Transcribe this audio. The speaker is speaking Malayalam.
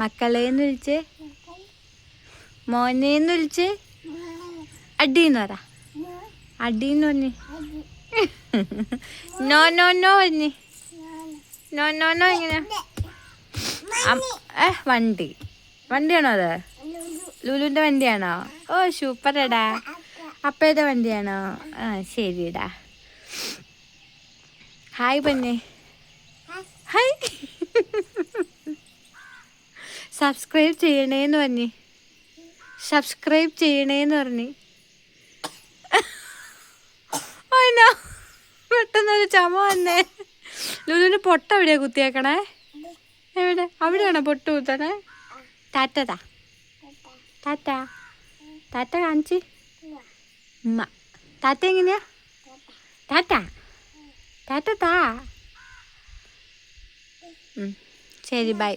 മക്കളേന്ന് വിളിച്ചേ, മോനേന്ന് വിളിച്ചേ. അടിന്ന് പറ, അടിന്ന് പറഞ്ഞ്. നോ നോ നോ പറഞ്ഞ്. നോ നോ നോ എങ്ങനെയാ? വണ്ടി, വണ്ടിയാണോ അത്? ലുലുവിൻ്റെ വണ്ടിയാണോ? ഓ സൂപ്പറടാ. അപ്പയുടെ വണ്ടിയാണോ? ആ ശരിടാ. ഹായ് പറഞ്ഞേ. ഹായ്. സബ്സ്ക്രൈബ് ചെയ്യണേന്ന് പറഞ്ഞ്, സബ്സ്ക്രൈബ് ചെയ്യണേന്ന് പറഞ്ഞ്. ഓനോ പെട്ടെന്നൊരു ചുമ വന്നേ. ലുലുവിൻ്റെ പൊട്ട എവിടെയാ കുത്തിയേക്കണേ? എവിടെ? അവിടെയാണോ പൊട്ട് കുത്തണേ? ടാറ്റതാ, ടാറ്റ, ടാറ്റ കാണിച്ച്. ഉമ്മ ടാറ്റ എങ്ങനെയാ? ടാറ്റ, ടാറ്റ താ. ശരി ബൈ.